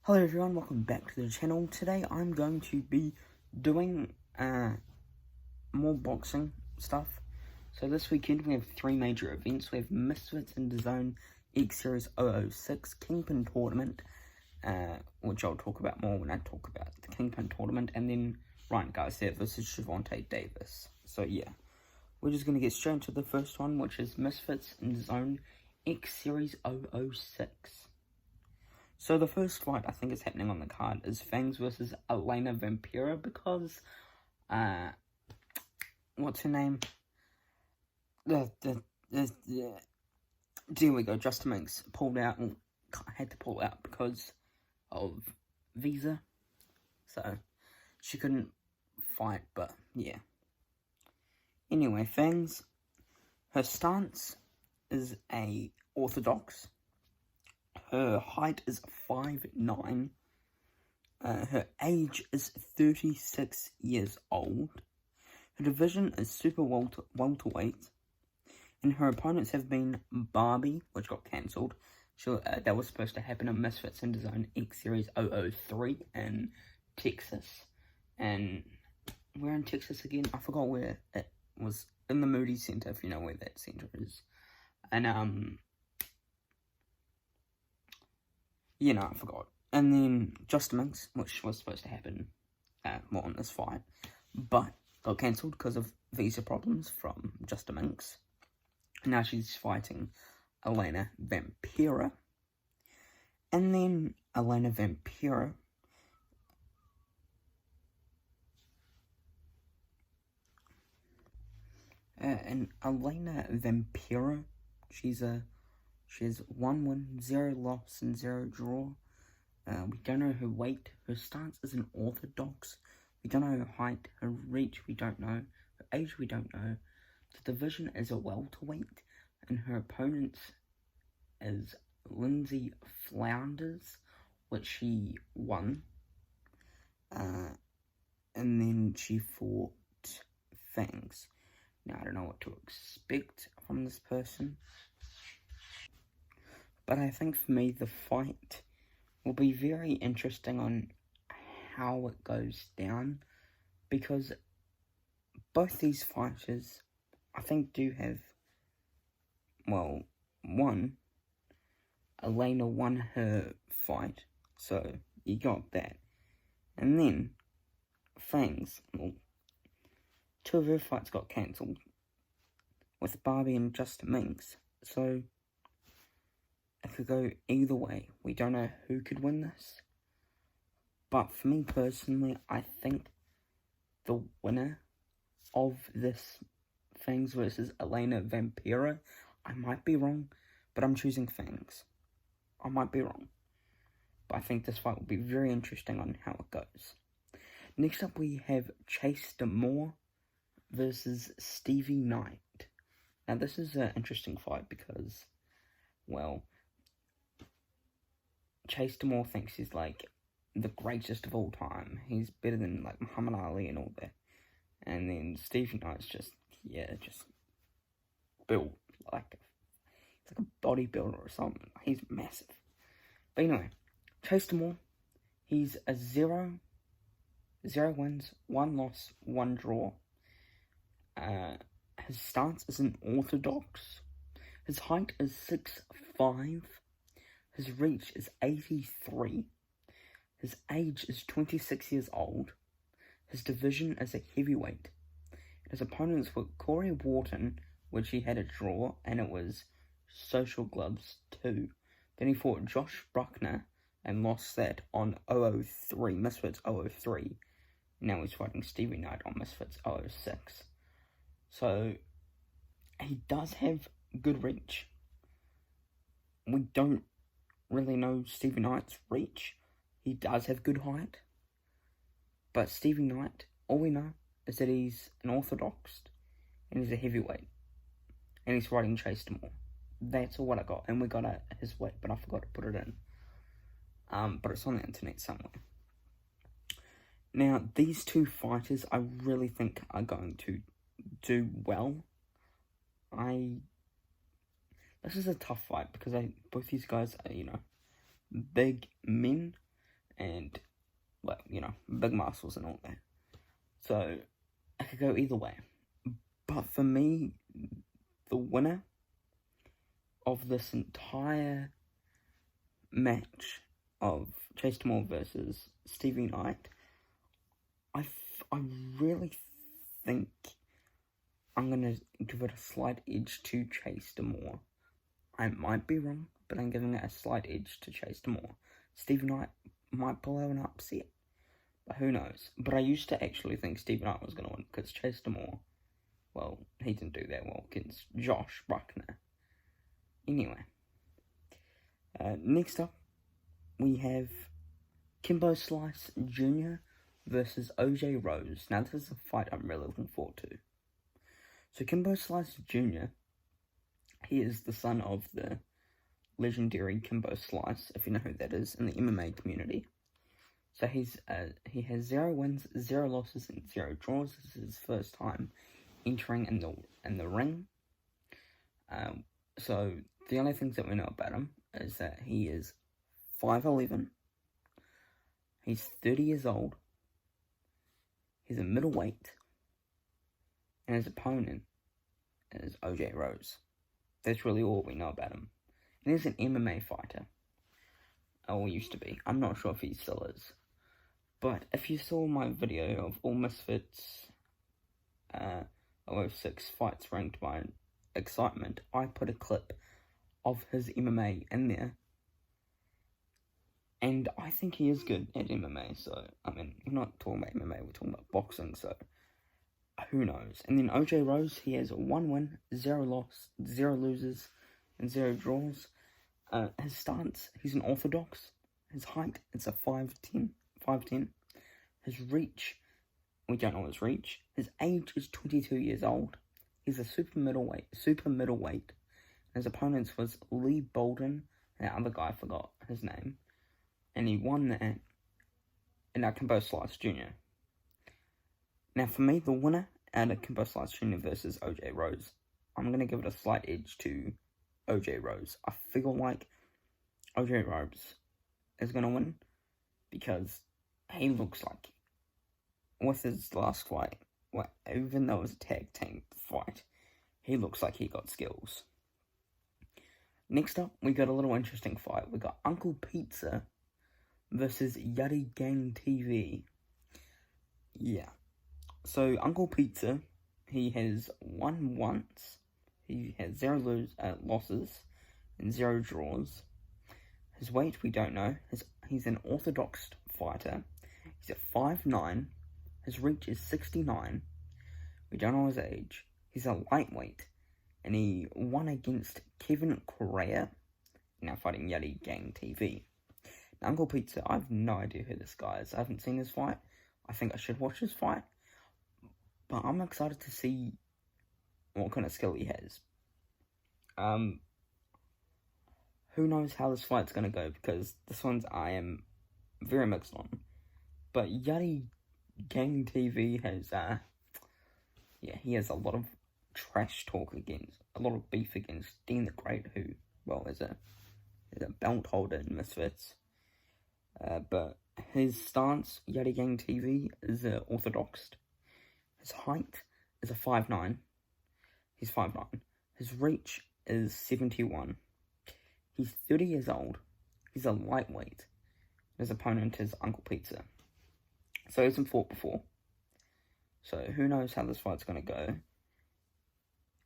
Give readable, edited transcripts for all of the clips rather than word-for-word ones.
Hello everyone, welcome back to the channel. Today I'm going to be doing more boxing stuff. So this weekend we have three major events. We have Misfits in DAZN X Series 006 Kingpin Tournament, which I'll talk about more when I talk about the Kingpin Tournament, and then Ryan Garcia versus Gervonta Davis. So yeah, we're just going to get straight into the first one, which is Misfits in DAZN X Series 006. So the first fight I think is happening on the card is Fangs versus Elena Vampira because, what's her name? There we go, Justin Minks pulled out, and had to pull out because of visa. So, she couldn't fight, but yeah. Anyway, Fangs, her stance is a orthodox. Her height is 5'9". Her age is 36 years old. Her division is super welterweight. And her opponents have been Barbie, which got cancelled. That was supposed to happen in Misfits in DAZN X Series 003 in Texas. And where in Texas again? I forgot where it was. In the Moody Center, if you know where that center is. And, I forgot. And then Justin Minks, which was supposed to happen more on this fight, but got cancelled because of visa problems from Justin Minks. Now she's fighting Elena Vampira. And then Elena Vampira she has 1 win, 0 loss, and 0 draw. We don't know her weight. Her stance is an orthodox. We don't know her height. Her reach, we don't know. Her age, we don't know. The division is a welterweight, and her opponent is Lindsay Flounders, which she won. And then she fought Fangs. Now, I don't know what to expect from this person. But I think for me, the fight will be very interesting on how it goes down. Because both these fighters, I think, do have, well, one, Elena won her fight. So, you got that. And then, Fangs, well, 2 of her fights got cancelled with Barbie and Justin Minks, so it could go either way. We don't know who could win this, but for me personally, I think the winner of this Fangs versus Elena Vampira, I might be wrong, but I'm choosing Fangs. I might be wrong, but I think this fight will be very interesting on how it goes. Next up, we have Chase Damore versus Stevie Knight. Now, this is an interesting fight because, well, Chase Damore thinks he's, like, the greatest of all time. He's better than, like, Muhammad Ali and all that. And then Stevie Knight's just built like a bodybuilder or something. He's massive. But anyway, Chase Damore, he's a 0 wins, 1 loss, 1 draw. His stance is an orthodox. His height is 6'5". His reach is 83. His age is 26 years old. His division is a heavyweight. His opponents were Corey Wharton, which he had a draw, and it was Social Gloves 2. Then he fought Josh Bruckner and lost that on 003, Misfits 003. Now he's fighting Stevie Knight on Misfits 006. So, he does have good reach. We don't really know Stevie Knight's reach. He does have good height. But Stevie Knight, all we know is that he's an orthodox and he's a heavyweight. And he's fighting Chase Damore. That's all what I got. And we got his weight, but I forgot to put it in. But it's on the internet somewhere. Now, these two fighters I really think are going to do well. This is a tough fight because both these guys are, big men. and, well, you know, big muscles and all that. So, I could go either way. But for me, the winner of this entire match of Chase Damore versus Stevie Knight, I really think I'm going to give it a slight edge to Chase Damore. I might be wrong, but I'm giving it a slight edge to Chase Damore. Stevie Knight might pull out an upset, but who knows. But I used to actually think Stevie Knight was going to win, because Chase Damore, well, he didn't do that well against Josh Bruckner. Anyway, next up, we have Kimbo Slice Jr. versus OJ Rose. Now, this is a fight I'm really looking forward to. So, Kimbo Slice Jr., he is the son of the legendary Kimbo Slice, if you know who that is, in the MMA community. So, he has 0 wins, 0 losses, and 0 draws. This is his first time entering in the ring. So, the only things that we know about him is that he is 5'11", he's 30 years old, he's a middleweight, and his opponent is OJ Rose. That's really all we know about him. And he's an MMA fighter. Or used to be. I'm not sure if he still is. But if you saw my video of All Misfits 06 fights ranked by excitement, I put a clip of his MMA in there. And I think he is good at MMA, so, I mean, we're not talking about MMA, we're talking about boxing, so who knows. And then OJ Rose, he has 1 win, 0 loss, 0 losers, and 0 draws. His stance, he's an orthodox. His height, it's a 5'10". His reach, we don't know his reach. His age is 22 years old. He's a super middleweight. His opponent was Lee Bolden, and that other guy, I forgot his name. And he won that in Kimbo Slice Jr. Now, for me, the winner out of Kimbo Slice Jr. versus OJ Rose, I'm going to give it a slight edge to OJ Rose. I feel like OJ Rose is going to win because he looks like, with his last fight, well, even though it was a tag team fight, he looks like he got skills. Next up, we got a little interesting fight. We got Uncle Pizza versus Yuddy Gang TV. Yeah. So, Uncle Pizza, he has won once. He has 0 losses and 0 draws. His weight, we don't know. He's an orthodox fighter. He's at 5'9". His reach is 69. We don't know his age. He's a lightweight. And he won against Kevin Correa, now fighting Yuddy Gang TV. Now, Uncle Pizza, I have no idea who this guy is. I haven't seen his fight. I think I should watch his fight. But I'm excited to see what kind of skill he has. Who knows how this fight's going to go, because this one's I am very mixed on. But Yuddy Gang TV has, he has a lot of trash talk a lot of beef against Dean the Great, who, well, is a belt holder in Misfits. But his stance, Yuddy Gang TV, is orthodox. His height is a 5'9". He's 5'9". His reach is 71. He's 30 years old. He's a lightweight. His opponent is Uncle Pizza. So he hasn't fought before. So who knows how this fight's going to go.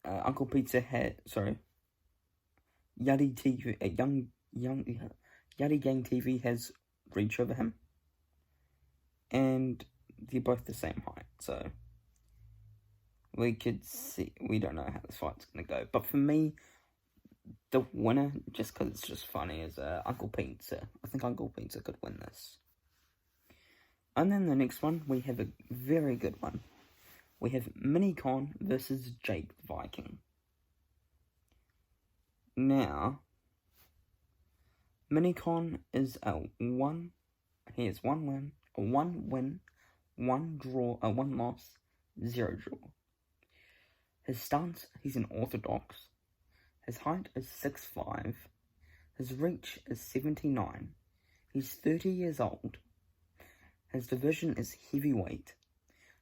Uncle Pizza Yuddy TV, Yuddy Gang TV has reach over him. And they're both the same height, so we could see, we don't know how this fight's going to go. But for me, the winner, just because it's just funny, is Uncle Pizza. I think Uncle Pizza could win this. And then the next one, we have a very good one. We have Minicon versus Jake the Viking. Now, Minicon is he has 1 win, 1 draw, 1 loss, 0 draw. His stance, he's an orthodox. His height is 6'5". His reach is 79. He's 30 years old. His division is heavyweight.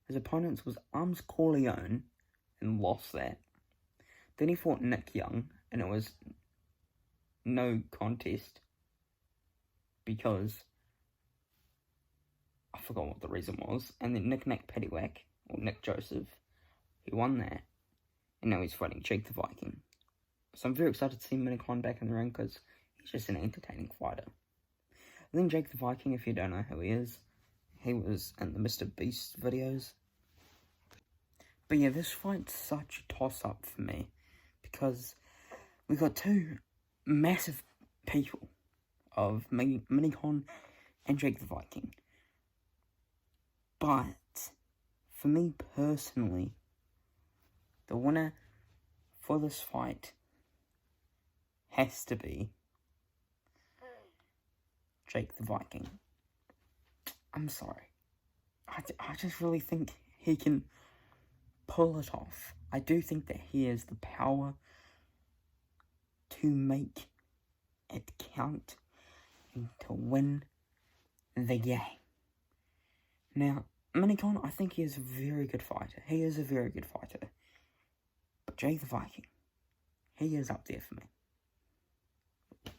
His opponent was Arms Corleone and lost that. Then he fought Nick Young, and it was no contest because I forgot what the reason was. And then Nick Paddywhack, or Nick Joseph, he won that, and now he's fighting Jake the Viking. So I'm very excited to see Minicon back in the ring because he's just an entertaining fighter. And then Jake the Viking, if you don't know who he is, he was in the Mr. Beast videos. But yeah, this fight's such a toss-up for me because we got two massive people of Minicon and Jake the Viking. But for me personally, the winner for this fight has to be Jake the Viking. I'm sorry. I just really think he can pull it off. I do think that he has the power to make it count and to win the game. Now, Minicon, I think he is a very good fighter. He is a very good fighter. But Jake the Viking, he is up there for me.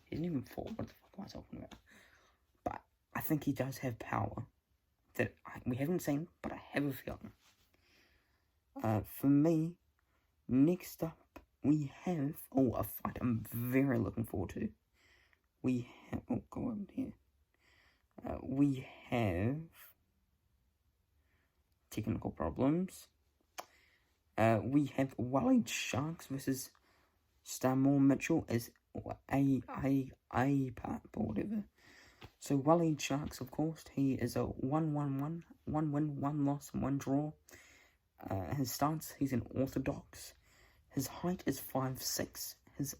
He hasn't even fought. What the fuck am I talking about? But I think he does have power that we haven't seen, but I have a feeling. For me, next up, we have, a fight I'm very looking forward to. We have, go on here. We have technical problems. We have Waleed Sharks versus Starmore Mitchell as a part or whatever. So Waleed Sharks, of course, he is a 1-1-1, 1 win, 1 loss, and 1 draw. His stance, he's an orthodox. His height is 5'6". His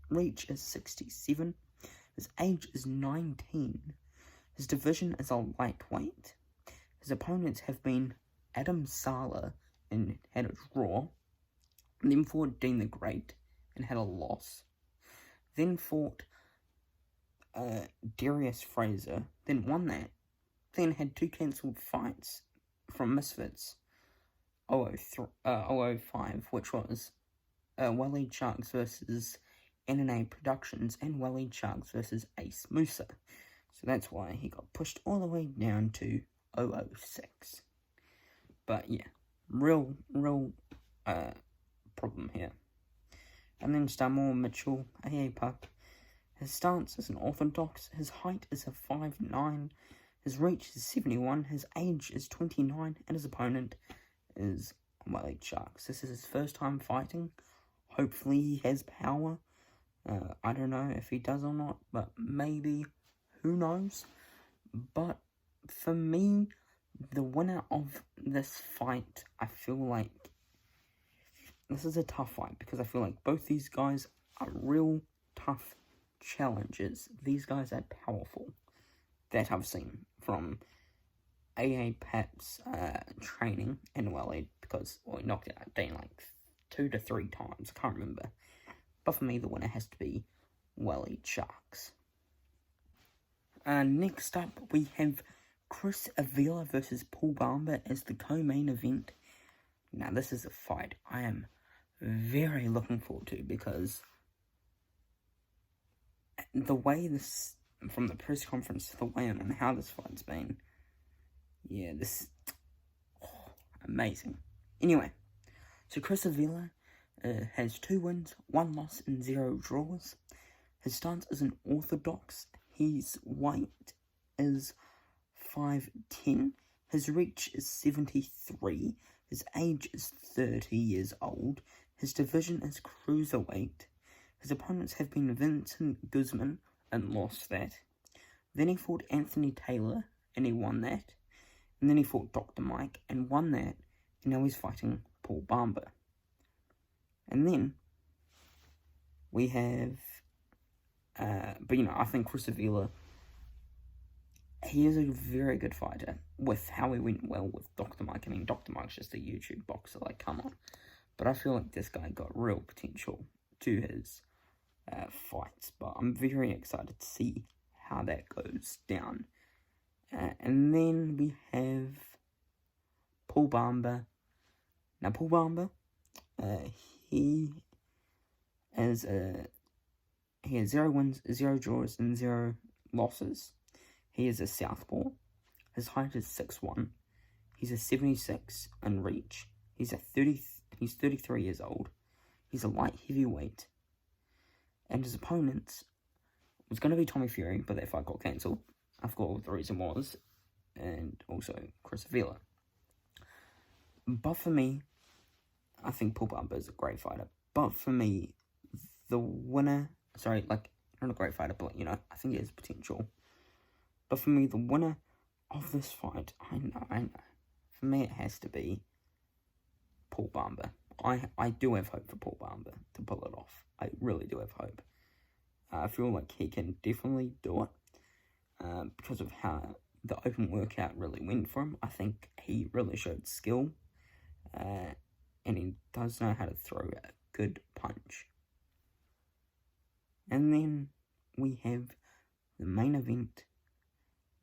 reach is 67. His age is 19. His division is a lightweight. His opponents have been Adam Sala and had a draw. Then fought Dean the Great and had a loss. Then fought Darius Fraser, then won that. Then had 2 cancelled fights from Misfits 005, which was Waleed Sharks versus NNA Productions and Waleed Sharks versus Ace Musa. So that's why he got pushed all the way down to 006. But yeah, real problem here. And then Starmore Mitchell, AA Puck. His stance is an orthodox. His height is a 5'9". His reach is 71. His age is 29. And his opponent is Waleed Sharks. This is his first time fighting. Hopefully he has power. I don't know if he does or not, but maybe. Who knows? But for me, the winner of this fight, I feel like this is a tough fight because I feel like both these guys are real tough challenges. These guys are powerful that I've seen from AA Pap's training in Waleed because he knocked out Dean like 2 to 3 times. I can't remember. But for me, the winner has to be Waleed Sharks. Next up, we have Chris Avila versus Paul Bamba as the co-main event. Now, this is a fight I am very looking forward to because the way this, from the press conference to the weigh-in and how this fight's been, yeah, amazing. Anyway, so Chris Avila has 2 wins, 1 loss, and 0 draws. His stance is an orthodox. His weight is 5'10". His reach is 73. His age is 30 years old. His division is cruiserweight. His opponents have been Vincent Guzman and lost that. Then he fought Anthony Taylor and he won that. And then he fought Dr. Mike and won that. And now he's fighting Paul Bamba. And then we have, I think Chris Avila, he is a very good fighter with how he went well with Dr. Mike. I mean, Dr. Mike's just a YouTube boxer, like, come on. But I feel like this guy got real potential to his fights. But I'm very excited to see how that goes down. And then we have Paul Bamba. Now, Paul Bamba, he has 0 wins, 0 draws, and 0 losses. He is a southpaw. His height is 6'1". He's a 76 in reach. He's 33 years old. He's a light heavyweight. And his opponent was going to be Tommy Fury, but that fight got cancelled. I forgot what the reason was. And also Chris Avila. But for me, I think Paul Bamba is a great fighter. But for me, the winner... Sorry, not a great fighter, but, I think he has potential. But for me, the winner of this fight, I know. For me, it has to be Paul Bamba. I do have hope for Paul Bamba to pull it off. I really do have hope. I feel like he can definitely do it. Because of how the open workout really went for him. I think he really showed skill. And he does know how to throw a good punch. And then we have the main event,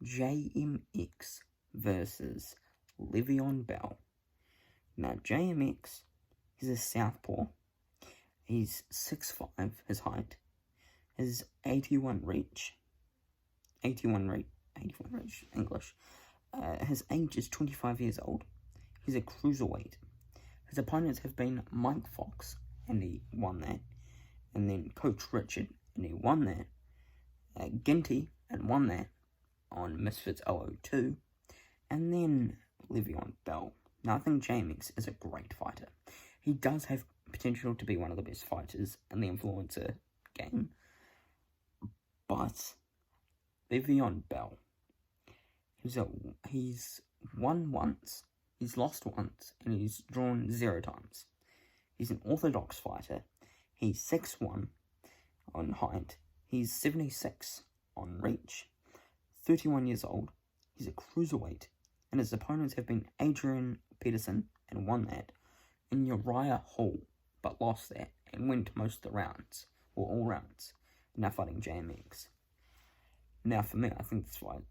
JMX versus Le'Veon Bell. Now, JMX is a southpaw. He's 6'5", his height. His 81 reach, English. His age is 25 years old. He's a cruiserweight. His opponents have been Mike Fox, and he won that. And then Coach Richard, and he won that. Ginty, and won that on Misfits 002. And then Le'Veon Bell. Now, I think JMX is a great fighter. He does have potential to be one of the best fighters in the influencer game. But Le'Veon Bell, he's won once, he's lost once, and he's drawn 0 times. He's an orthodox fighter. He's 6'1" on height. He's 76 on reach. 31 years old. He's a cruiserweight. And his opponents have been Adrian Peterson, and won that, and Uriah Hall, but lost that, and went most of the rounds, or all rounds, now fighting JMX. Now, for me, I think this fight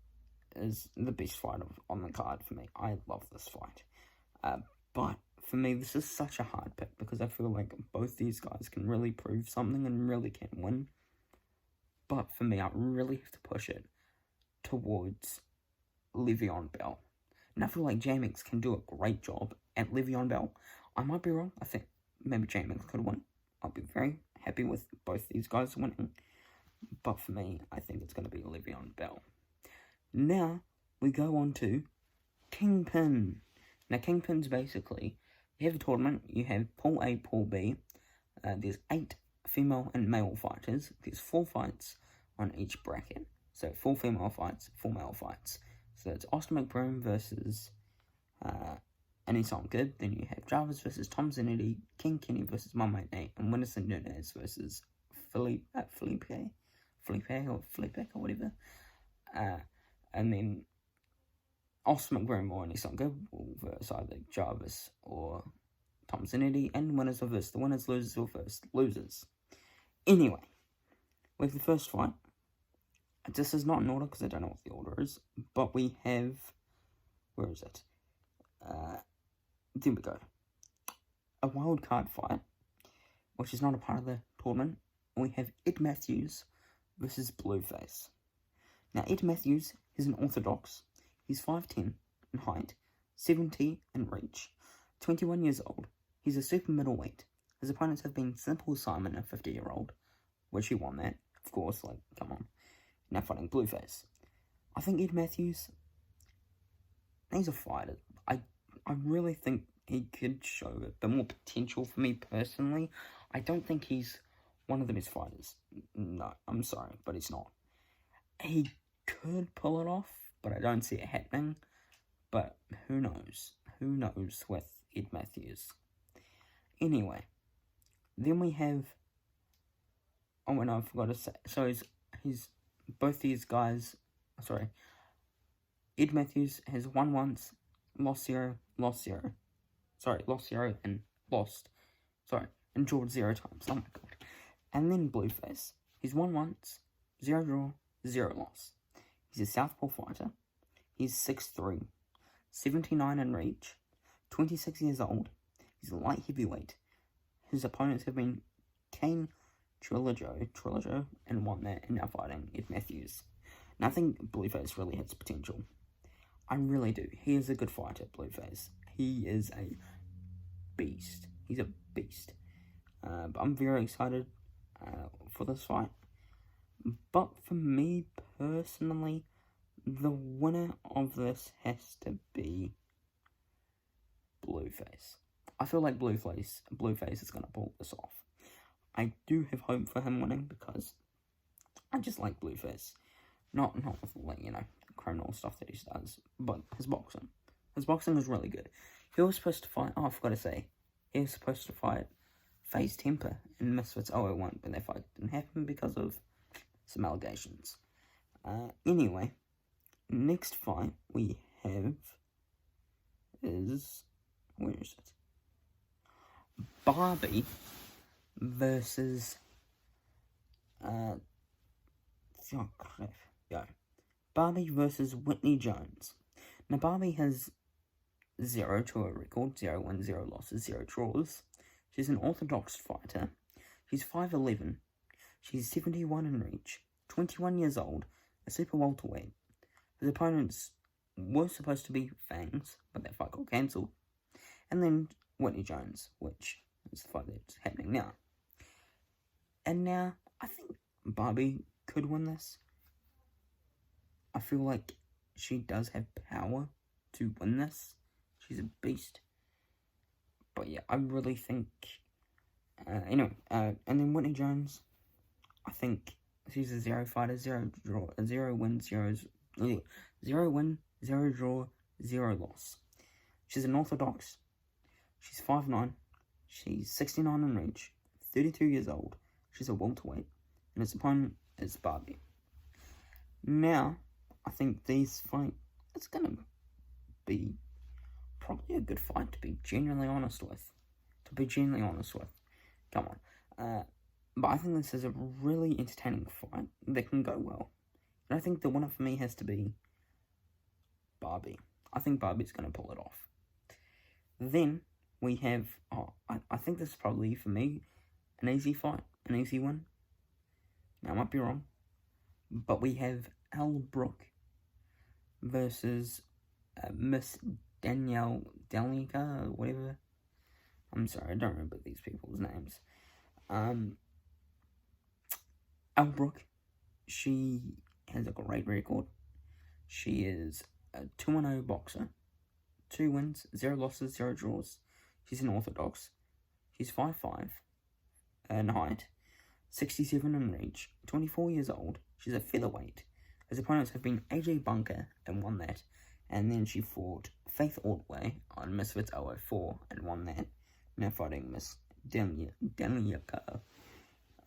is the best fight on the card for me. I love this fight. But for me, this is such a hard pick, because I feel like both these guys can really prove something and really can win. But for me, I really have to push it towards Le'Veon Bell. And I feel like JMX can do a great job at Le'Veon Bell. I might be wrong. I think maybe JMX could win. I'll be very happy with both these guys winning. But for me, I think it's going to be Le'Veon Bell. Now, we go on to Kingpin. Now, Kingpin's basically, you have a tournament, you have Pool A, Pool B. There's 8 female and male fighters. There's 4 fights on each bracket. So, 4 female fights, 4 male fights. So, it's Austin McBroom versus Anisong Good. Then you have Jarvis versus Tom Zanetti, King Kenny versus My Mate Nate, and Winnerson Nunez versus Felipe or whatever. And then Austin McBroom or Anisong Good versus either Jarvis or Tom Zanetti, and winners versus the winners, losers or first losers. Anyway, with the first fight, this is not in order because I don't know what the order is, but we have, where is it? There we go. A wild card fight, which is not a part of the tournament. We have Ed Matthews versus Blueface. Now, Ed Matthews is an orthodox. He's 5'10" in height, 70 in reach, 21 years old. He's a super middleweight. His opponents have been Simple Simon, a 50-year-old, which he won that, of course, come on. Now fighting Blueface. I think Ed Matthews, he's a fighter. I really think he could show a bit more potential for me personally. I don't think he's one of the best fighters. No, I'm sorry, but he's not. He could pull it off, but I don't see it happening. But who knows? Who knows with Ed Matthews? Anyway, then we have... Oh, and I forgot to say... So he's both these guys... Sorry. Ed Matthews has won once, lost 0, lost 0. Sorry, lost 0 and lost. Sorry, and drawn 0 times. Oh my god. And then Blueface. He's won once, 0 draw, 0 loss. He's a southpaw fighter. He's 6'3", 79 in reach, 26 years old. He's a light heavyweight. His opponents have been Kane Trilogo, and won that, and now fighting Ed Matthews. And I think Blueface really has potential. I really do. He is a good fighter, Blueface. He is a beast. He's a beast. But I'm very excited for this fight. But for me personally, the winner of this has to be Blueface. I feel like Blueface is going to pull this off. I do have hope for him winning because I just like Blueface. Not with, like, criminal stuff that he does, but his boxing. His boxing is really good. He was supposed to fight, I forgot to say, he was supposed to fight FaZe Temper in Misfits 001, but that fight didn't happen because of some allegations. Anyway, next fight we have is, where is it? Barbie versus, Barbie versus Whitney Jones. Now, Barbie has 0 to her record, 0 wins, 0 losses, 0 draws. She's an orthodox fighter. She's 5'11". She's 71 in reach, 21 years old, a super welterweight. His opponents were supposed to be Fangs, but that fight got cancelled. And then Whitney Jones, which is the fight that's happening now. And now, I think Barbie could win this. I feel like she does have power to win this. She's a beast. But yeah, I really think, and then Whitney Jones, I think she's a 0 fighter, 0 draw, 0 win, 0 win, 0 draw, 0 loss. She's an orthodox. She's 5'9". She's 69 in reach, 32 years old. She's a welterweight, and his opponent is Barbie. Now, I think it's gonna be probably a good fight, to be genuinely honest with. Come on. But I think this is a really entertaining fight that can go well. And I think the winner for me has to be Barbie. I think Barbie's going to pull it off. Then we have, I think this is probably, for me, an easy fight, an easy win. Now, I might be wrong. But we have Elle Brooke versus Miss Danielle Delnica, or whatever. I'm sorry, I don't remember these people's names. Elle Brooke, she has a great record. She is a 2-0 boxer. 2 wins, 0 losses, 0 draws. She's an orthodox. She's 5'5" in height, 67 in reach, 24 years old. She's a featherweight. His opponents have been AJ Bunker and won that. And then she fought Faith Ordway on Misfits 004 and won that. Now fighting Miss Daniaka.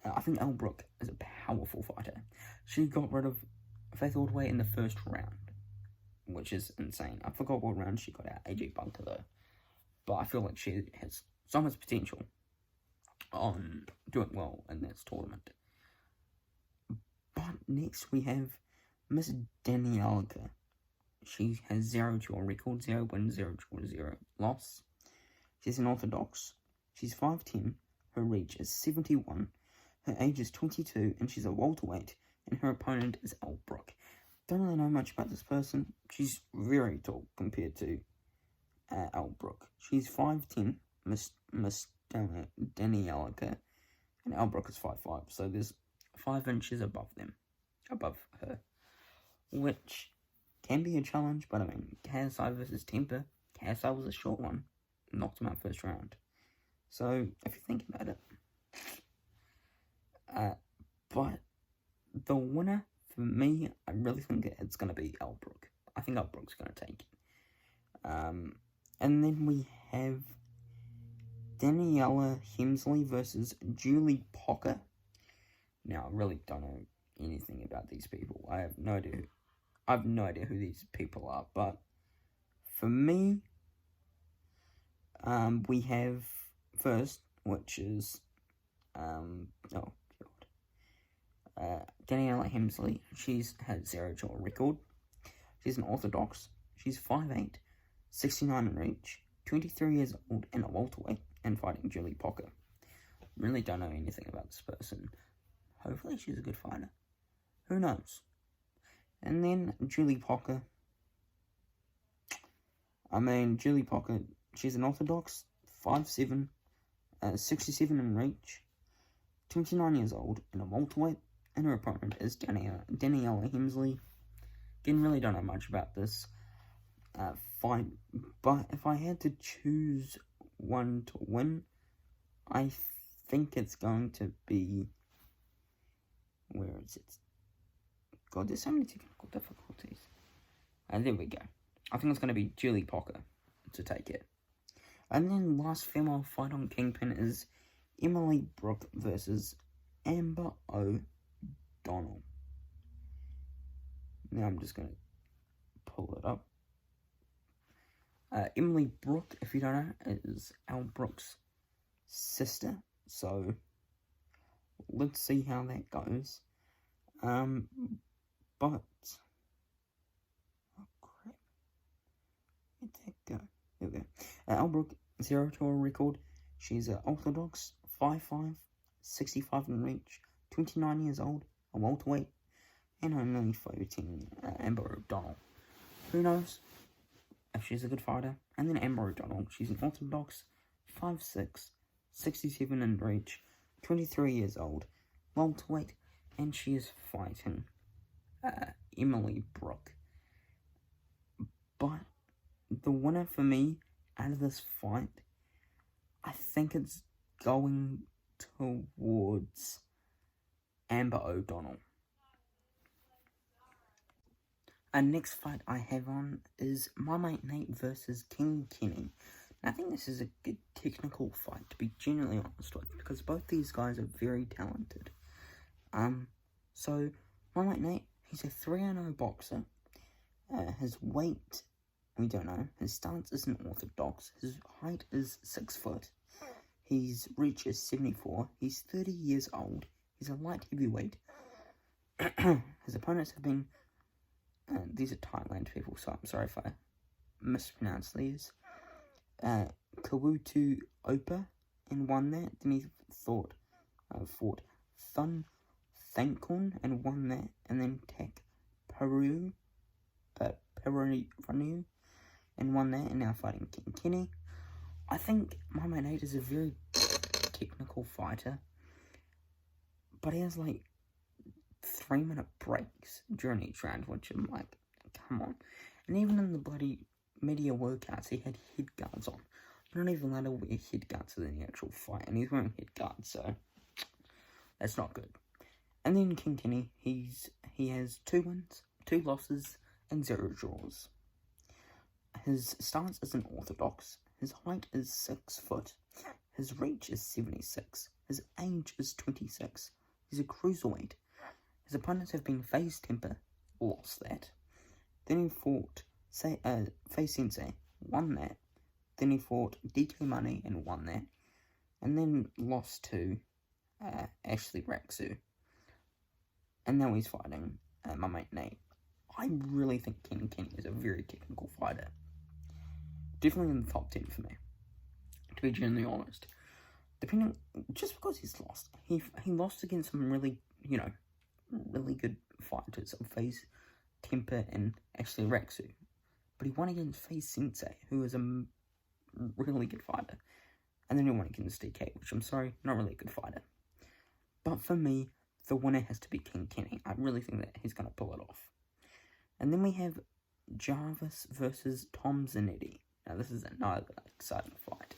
I think Elle Brooke is a powerful fighter. She got rid of Faith Ordway in the first round, which is insane. I forgot what round she got out AJ Bunker though. But I feel like she has so much potential on doing well in this tournament. But next we have Miss Danielka. She has 0 to her record, 0 wins, 0 draw, 0 loss. She's an orthodox. She's 5'10". Her reach is 71. Her age is 22, and she's a welterweight. And her opponent is Elle Brooke. Don't really know much about this person. She's very tall compared to Elle Brooke. She's 5'10", Miss Danielka, and Elle Brooke is 5'5". So there's 5 inches above her, which can be a challenge. But I mean, KSI versus Temper. KSI was a short one, knocked him out first round. So if you think about it, but the winner for me, I really think it's going to be Elle Brooke. I think Elle Brooke's going to take it. And then we have Daniela Hemsley versus Julie Pocker. Now, I really don't know anything about these people. I have no idea who these people are. But for me, we have first, which is Daniela Hemsley, she's had 0-draw record. She's an orthodox. She's 5'8", 69 in reach, 23 years old, and a welterweight, and fighting Julie Pocker. Really don't know anything about this person. Hopefully she's a good fighter. Who knows? And then Julie Pocker. Julie Pocker, she's an orthodox, 5'7", 67 in reach, 29 years old, and a welterweight, and her opponent is Daniela Hemsley. Again, really don't know much about this fight, but if I had to choose one to win, I think it's going to be... Where is it? God, there's so many technical difficulties. And there we go. I think it's going to be Julie Pocker to take it. And then last female fight on Kingpin is Emily Brooke versus Amber O'Donnell. Now I'm just going to pull it up. Emily Brooke, if you don't know, is Al Brooks' sister. So let's see how that goes. But oh crap, where'd that go? There we go. Al Brooke, 0-draw record. She's an orthodox, 5'5", 65 in reach, 29 years old, a welterweight, and only fighting Amber O'Donnell. Who knows if she's a good fighter? And then Amber O'Donnell, she's an orthodox, 5'6", 67 in reach, 23 years old, welterweight, and she is fighting Emily Brooke. But the winner for me out of this fight, I think it's going towards Amber O'Donnell. Our next fight I have on is my mate Nate versus King Kenny. I think this is a good technical fight, to be genuinely honest with, because both these guys are very talented. So, my mate Nate, he's a 3-0 boxer. His weight, we don't know. His stance isn't orthodox. His height is 6 foot. His reach is 74. He's 30 years old. He's a light heavyweight. His opponents have been... these are Thailand people, so I'm sorry if I mispronounce these. Kawutu Opa and won that. Then he fought Thun Thankon and won that. And then Tak Peru and won that. And now fighting King Kenny. I think my mate Nate is a very technical fighter, but he has like 3-minute breaks during each round, which I'm like, come on. And even in the bloody media workouts, he had head guards on. You're not even allowed to wear head guards in the actual fight, and he's wearing head guards, so that's not good. And then King Kenny, he has 2 wins, 2 losses, and 0 draws. His stance isn't orthodox. His height is 6 foot. His reach is 76. His age is 26. He's a cruiserweight. His opponents have been FaZe Temper, lost that. Then he fought FaZe Sensei, won that. Then he fought DK Money and won that. And then lost to Ashley Raksu. And now he's fighting my mate Nate. I really think King Kenny is a very technical fighter. Definitely in the top 10 for me, to be genuinely honest. Just because he's lost. He lost against some really, really good fighters of FaZe Temper and Ashley Raksu. But he won against FaZe Sensei, who is a really good fighter. And then he won against DK, which I'm sorry, not really a good fighter. But for me, the winner has to be King Kenny. I really think that he's going to pull it off. And then we have Jarvis versus Tom Zanetti. Now this is another exciting fight.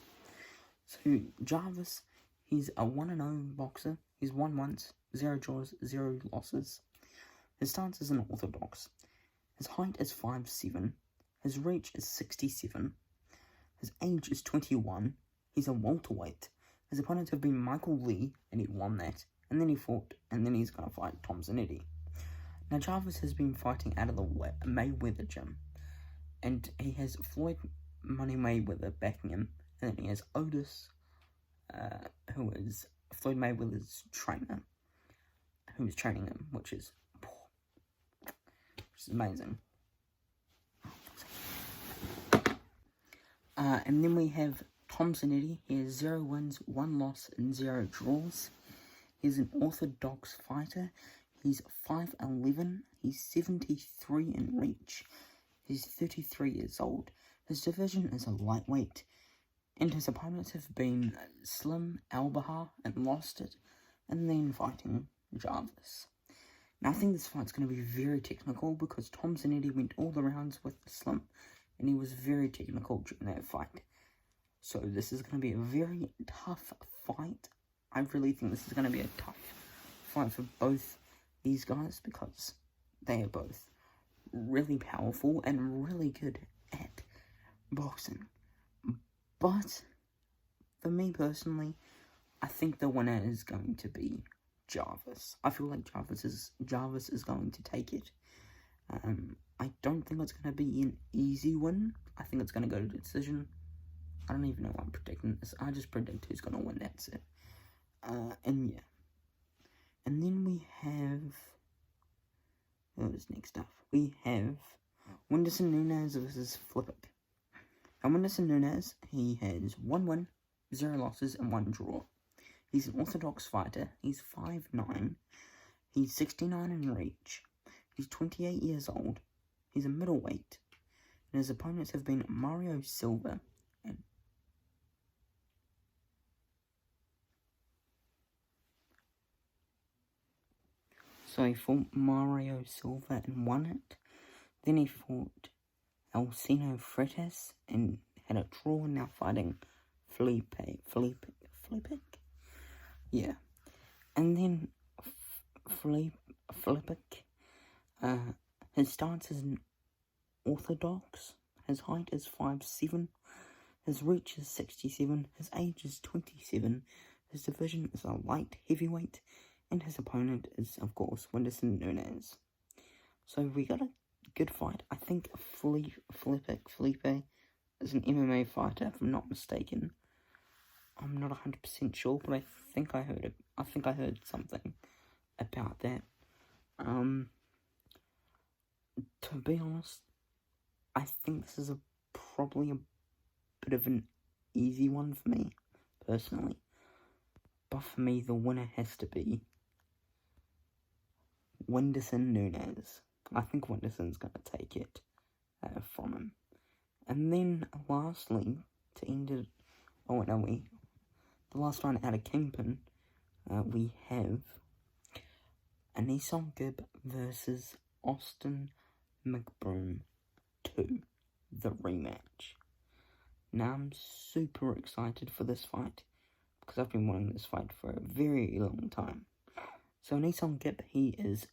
So Jarvis, he's a 1-0 boxer. He's won once, 0 draws, 0 losses. His stance is unorthodox. His height is 5'7". His reach is 67. His age is 21. He's a welterweight. His opponents have been Michael Lee, and he won that. And then he's going to fight Tom Zanetti. Now Jarvis has been fighting out of the Mayweather gym. And he has Floyd Money Mayweather backing him. And then he has Otis, who is Floyd Mayweather's trainer, who was training him, which is amazing. And then we have Tom Zanetti. He has 0 wins, 1 loss, and 0 draws. He's an orthodox fighter. He's 5'11". He's 73 in reach. He's 33 years old. His division is a lightweight. And his opponents have been Slim Albahar and lost it. And then fighting Jarvis. Now I think this fight's going to be very technical because Tom Zanetti went all the rounds with the Slim. And he was very technical during that fight. So this is going to be a very tough fight. I really think this is going to be a tough fight for both these guys because they are both really powerful and really good at boxing. But for me personally, I think the winner is going to be Jarvis. I feel like Jarvis is going to take it. I don't think it's going to be an easy win. I think it's going to go to decision. I don't even know why I'm predicting this. I just predict who's going to win, that's it. And yeah. And then we have... what was next up? We have Whindersson Nunes versus Flipic. Now, Whindersson Nunes, he has 1 win, 0 losses, and 1 draw. He's an orthodox fighter. He's 5'9". He's 69 in reach. He's 28 years old. He's a middleweight. And his opponents have been Mario Silva and... So he fought Mario Silva and won it. Then he fought Alcino Freitas and had a draw, now fighting Flipic. Yeah. And then Flipic, his stance is an orthodox. His height is 5'7". His reach is 67. His age is 27. His division is a light heavyweight. And his opponent is, of course, Whindersson Nunes. So we got a good fight. I think Felipe is an MMA fighter, if I'm not mistaken. I'm not 100% sure, but I think I heard it. I think I heard something about that. To be honest, I think this is probably a bit of an easy one for me, personally. But for me, the winner has to be Whindersson Nunes. I think Whindersson's going to take it from him. And then, lastly, to end it... oh, no, the last one out of Kingpin, we have Anisong Gibb versus Austin McBroom 2, the rematch. Now, I'm super excited for this fight, because I've been wanting this fight for a very long time. So Anisong Gibb, he has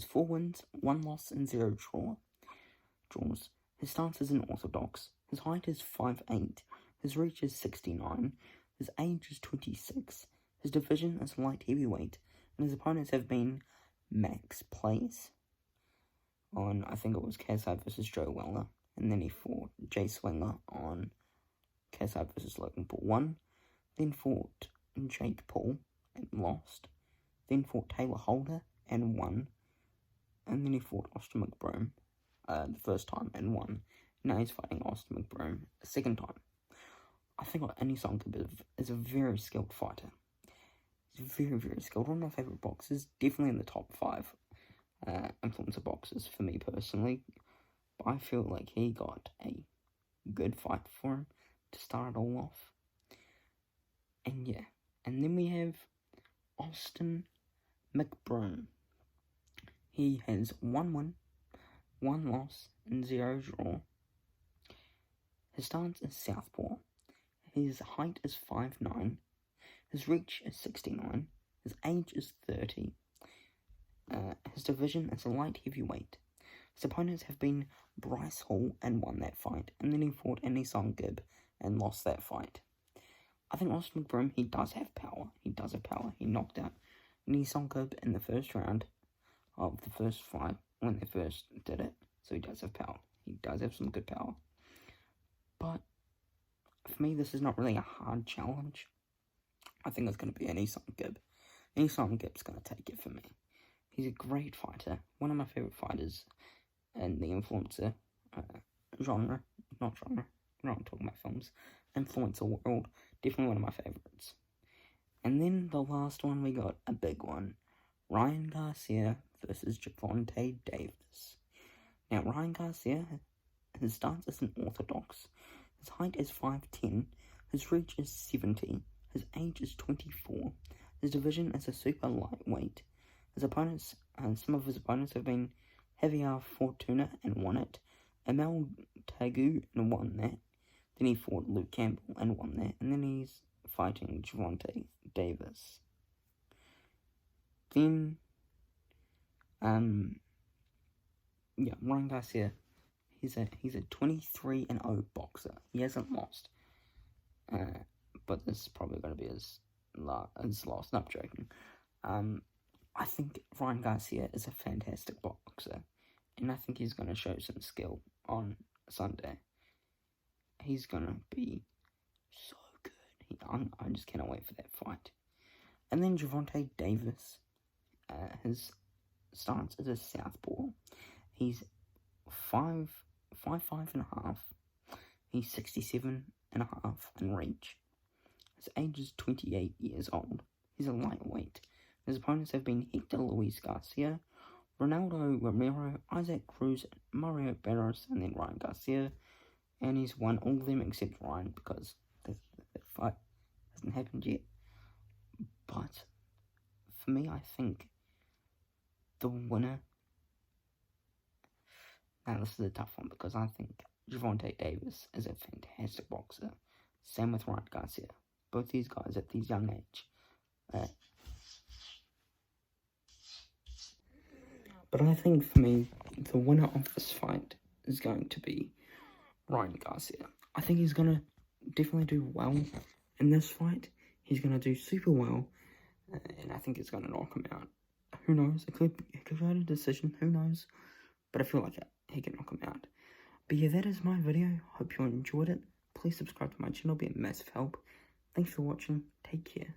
4 wins, 1 loss, and 0 draws. His stance is an orthodox. His height is 5'8". His reach is 69. His age is 26. His division is light heavyweight. And his opponents have been Max Place on, I think it was KSI versus Joe Weller. And then he fought Jay Swinger on KSI versus Logan Paul 1. Then fought Jake Paul and lost. Then fought Taylor Holder and won. And then he fought Austin McBroom the first time and won. Now he's fighting Austin McBroom a second time. I think Anisong Gibb is a very skilled fighter. He's very, very skilled. One of my favourite boxers. Definitely in the top 5 influencer boxers for me personally. But I feel like he got a good fight for him to start it all off. And yeah. And then we have Austin McBroom. He has 1 win, 1 loss, and 0 draw. His stance is southpaw. His height is 5'9". His reach is 69. His age is 30. His division is a light heavyweight. His opponents have been Bryce Hall and won that fight. And then he fought Anisong Gibb and lost that fight. I think Austin McBroom, he does have power. He knocked out Anisong Gibb in the first round of the first fight when they first did it. So he does have power. He does have some good power. But for me, this is not really a hard challenge. I think it's going to be Anisong Gibb. Anisong Gibb's going to take it for me. He's a great fighter. One of my favourite fighters in the influencer genre. Not genre. We're not talking about films. Influencer world. Definitely one of my favourites. And then the last one, we got a big one. Ryan Garcia versus Gervonta Davis. Now, Ryan Garcia, his stance is an orthodox. His height is 5'10". His reach is 70. His age is 24. His division is a super lightweight. His opponents, some of his opponents have been Javier Fortuna and won it. Emel Tagu and won that. Then he fought Luke Campbell and won that. And then he's fighting Gervonta Davis. Then, Ryan Garcia, he's a 23-0 boxer. He hasn't lost. But this is probably going to be his last. Not joking. I think Ryan Garcia is a fantastic boxer, and I think he's going to show some skill on Sunday. He's going to be so good. I just cannot wait for that fight. And then Gervonta Davis, his stance is a southpaw. He's 5'5" and a half. He's 67 and a half in reach. His age is 28 years old. He's a lightweight. His opponents have been Hector Luis Garcia, Ronaldo Romero, Isaac Cruz, Mario Barros, and then Ryan Garcia. And he's won all of them except Ryan because the fight hasn't happened yet. But for me, I think the winner... Now, this is a tough one because I think Gervonta Davis is a fantastic boxer. Same with Ryan Garcia. Both these guys at this young age. But I think for me, the winner of this fight is going to be Ryan Garcia. I think he's going to definitely do well in this fight. He's going to do super well. And I think it's going to knock him out. Who knows? It could be a decision. Who knows? But I feel like he can knock him out. But yeah, that is my video. Hope you enjoyed it. Please subscribe to my channel. It'll be a massive help. Thanks for watching. Take care.